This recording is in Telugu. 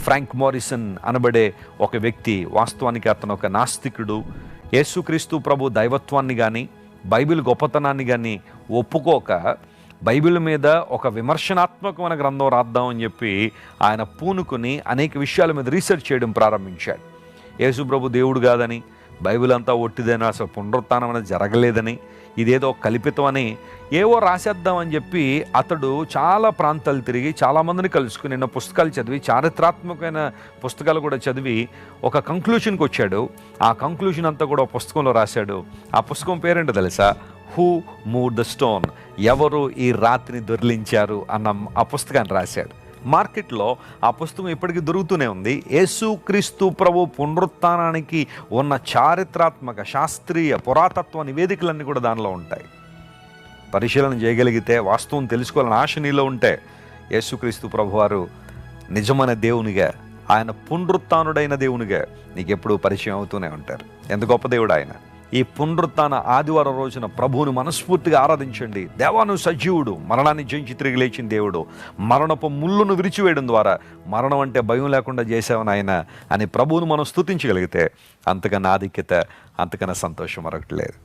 ఫ్రాంక్ మారిసన్ అనబడే ఒక వ్యక్తి, వాస్తవానికి అతను ఒక నాస్తికుడు, యేసుక్రీస్తు ప్రభు దైవత్వాన్ని కానీ బైబిల్ గొప్పతనాన్ని కానీ ఒప్పుకోక బైబిల్ మీద ఒక విమర్శనాత్మకమైన గ్రంథం రాద్దాం అని చెప్పి ఆయన పూనుకుని అనేక విషయాల మీద రీసెర్చ్ చేయడం ప్రారంభించాడు. యేసు ప్రభు దేవుడు కాదని, బైబిల్ అంతా ఒట్టిదని, అసలు పునరుత్థానం అనేది జరగలేదని, ఇదేదో కల్పితం అని ఏవో రాసేద్దామని చెప్పి అతడు చాలా ప్రాంతాలు తిరిగి చాలామందిని కలుసుకుని నిన్న పుస్తకాలు చదివి, చారిత్రాత్మకమైన పుస్తకాలు కూడా చదివి ఒక కంక్లూషన్కి వచ్చాడు. ఆ కంక్లూషన్ అంతా కూడా పుస్తకంలో రాశాడు. ఆ పుస్తకం పేరేంటో తెలుసా? హూ మూవ్ ద స్టోన్, ఎవరు ఈ రాతిని దొర్లించారు అన్న ఆ పుస్తకాన్ని రాశాడు. మార్కెట్లో ఆ పుస్తకం ఇప్పటికీ దొరుకుతూనే ఉంది. యేసుక్రీస్తు ప్రభు పునరుత్థానానికి ఉన్న చారిత్రాత్మక, శాస్త్రీయ, పురాతత్వ నివేదికలన్నీ కూడా దానిలో ఉంటాయి. పరిశీలన చేయగలిగితే, వాస్తవం తెలుసుకోవాలని ఆశ నీలో ఉంటే, యేసుక్రీస్తు ప్రభు వారు నిజమైన దేవునిగా, ఆయన పునరుత్థానుడైన దేవునిగా నీకు ఎప్పుడూ పరిచయం అవుతూనే ఉంటారు. ఎంత గొప్ప దేవుడు ఆయన! ఈ పునరుత్థాన ఆదివారం రోజున ప్రభువుని మనస్ఫూర్తిగా ఆరాధించండి. దేవాను సజీవుడు, మరణాన్ని జయించి తిరిగి లేచిన దేవుడు, మరణపు ముళ్ళును విరిచివేయడం ద్వారా మరణం అంటే భయం లేకుండా చేసావని ఆయన అని ప్రభువును మనం స్తుతించగలిగితే అంతకన్నా ఆధిక్యత, అంతకన్నా సంతోషం మరొకటి లేదు.